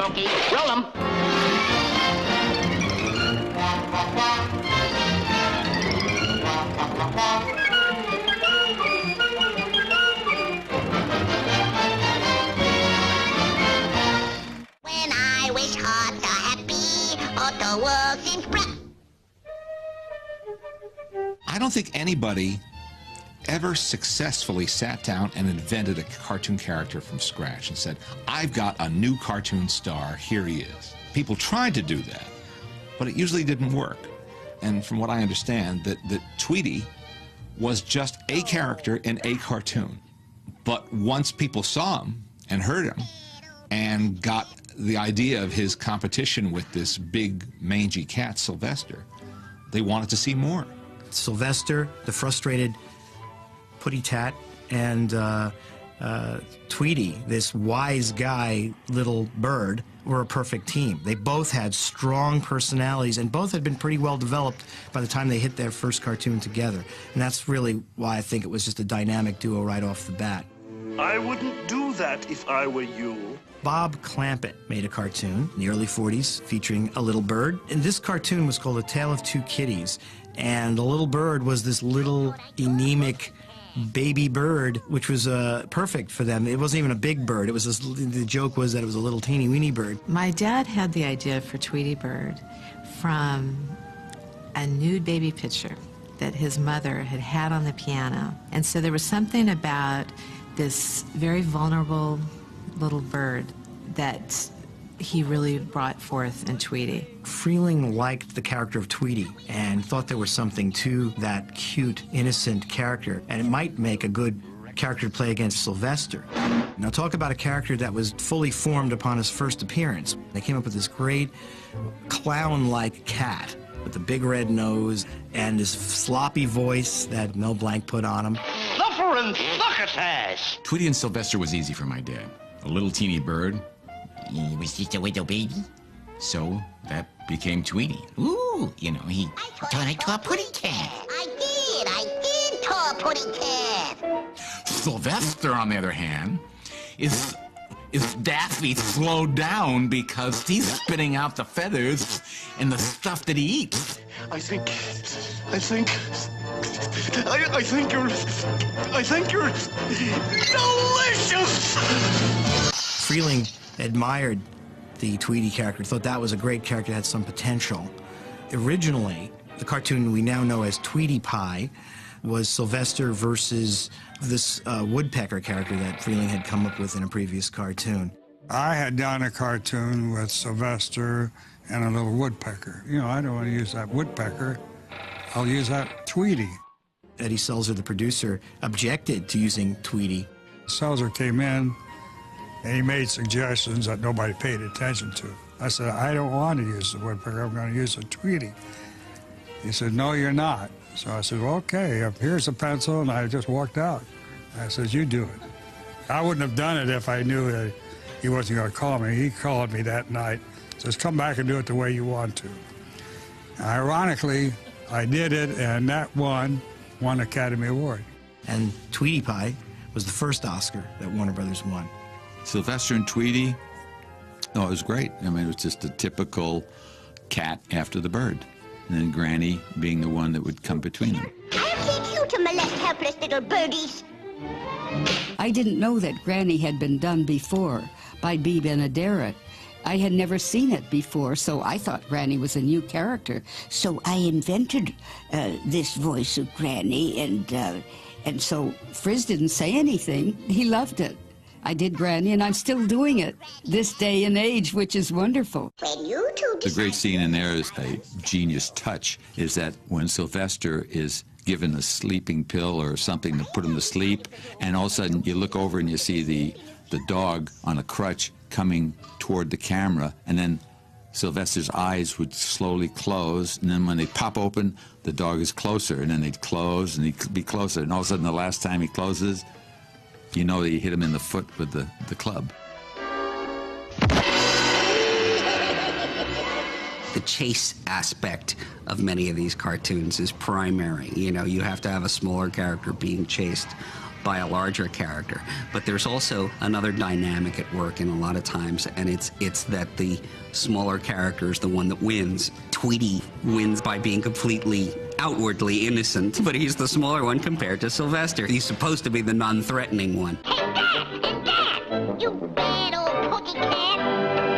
Smokey. Roll 'em. When I wish hearts are happy, all the world seems bright. I don't think anybody ever successfully sat down and invented a cartoon character from scratch and said, I've got a new cartoon star, here he is. People tried to do that, but it usually didn't work. And from what I understand, that Tweety was just a character in a cartoon. But once people saw him and heard him and got the idea of his competition with this big mangy cat, Sylvester, they wanted to see more. Sylvester, the frustrated Putty Tat, and Tweety, this wise guy, little bird, were a perfect team. They both had strong personalities, and both had been pretty well developed by the time they hit their first cartoon together. And that's really why I think it was just a dynamic duo right off the bat. I wouldn't do that if I were you. Bob Clampett made a cartoon in the early 40s featuring a little bird. And this cartoon was called A Tale of Two Kitties. And the little bird was this little anemic baby bird, which was perfect for them. It wasn't even a big bird. It was this, the joke was that it was a little teeny weeny bird. My dad had the idea for Tweety Bird from a nude baby picture that his mother had had on the piano. And so there was something about this very vulnerable little bird that he really brought forth in Tweety. Freeling liked the character of Tweety and thought there was something to that cute, innocent character, and it might make a good character to play against Sylvester. Now talk about a character that was fully formed upon his first appearance. They came up with this great clown-like cat with the big red nose and this sloppy voice that Mel Blanc put on him. Fluffer and Thuckatash. Tweety and Sylvester was easy for my dad. A little teeny bird. He was just a little baby. So that became Tweety. Ooh, you know, he turned into a Putty Cat. I did tell a Putty Cat. Sylvester, on the other hand, is Daffy slowed down because he's spitting out the feathers and the stuff that he eats. I think you're delicious! Freeling admired the Tweety character, thought that was a great character, had some potential. Originally, the cartoon we now know as Tweety Pie was Sylvester versus this woodpecker character that Freeling had come up with in a previous cartoon. I had done a cartoon with Sylvester and a little woodpecker. You know, I don't want to use that woodpecker. I'll use that Tweety. Eddie Selzer, the producer, objected to using Tweety. Selzer came in and he made suggestions that nobody paid attention to. I said, I don't want to use the woodpecker, I'm going to use a Tweety. He said, no, you're not. So I said, well, okay, here's a pencil, and I just walked out. I said, you do it. I wouldn't have done it if I knew that he wasn't going to call me. He called me that night, says, come back and do it the way you want to. Ironically, I did it, and that won Academy Award. And Tweety Pie was the first Oscar that Warner Brothers won. Sylvester and Tweety, oh, it was great. I mean, it was just a typical cat after the bird. And then Granny being the one that would come between them. I'll teach you to molest helpless little birdies. I didn't know that Granny had been done before by B. Benaderet. I had never seen it before, so I thought Granny was a new character. So I invented this voice of Granny, and so Frizz didn't say anything. He loved it. I did Granny, and I'm still doing it this day and age, which is wonderful. When you two The great scene in there is a genius touch, is that when Sylvester is given a sleeping pill or something to put him to sleep, and all of a sudden you look over and you see the dog on a crutch coming toward the camera, and then Sylvester's eyes would slowly close, and then when they pop open, the dog is closer, and then they'd close, and he'd be closer, and all of a sudden the last time he closes, you know that you hit him in the foot with the club. The chase aspect of many of these cartoons is primary. You know, you have to have a smaller character being chased by a larger character. But there's also another dynamic at work in a lot of times, and it's that the smaller character is the one that wins. Tweety wins by being completely outwardly innocent, but he's the smaller one compared to Sylvester. He's supposed to be the non-threatening one. Hey, Dad! You bad old putty cat!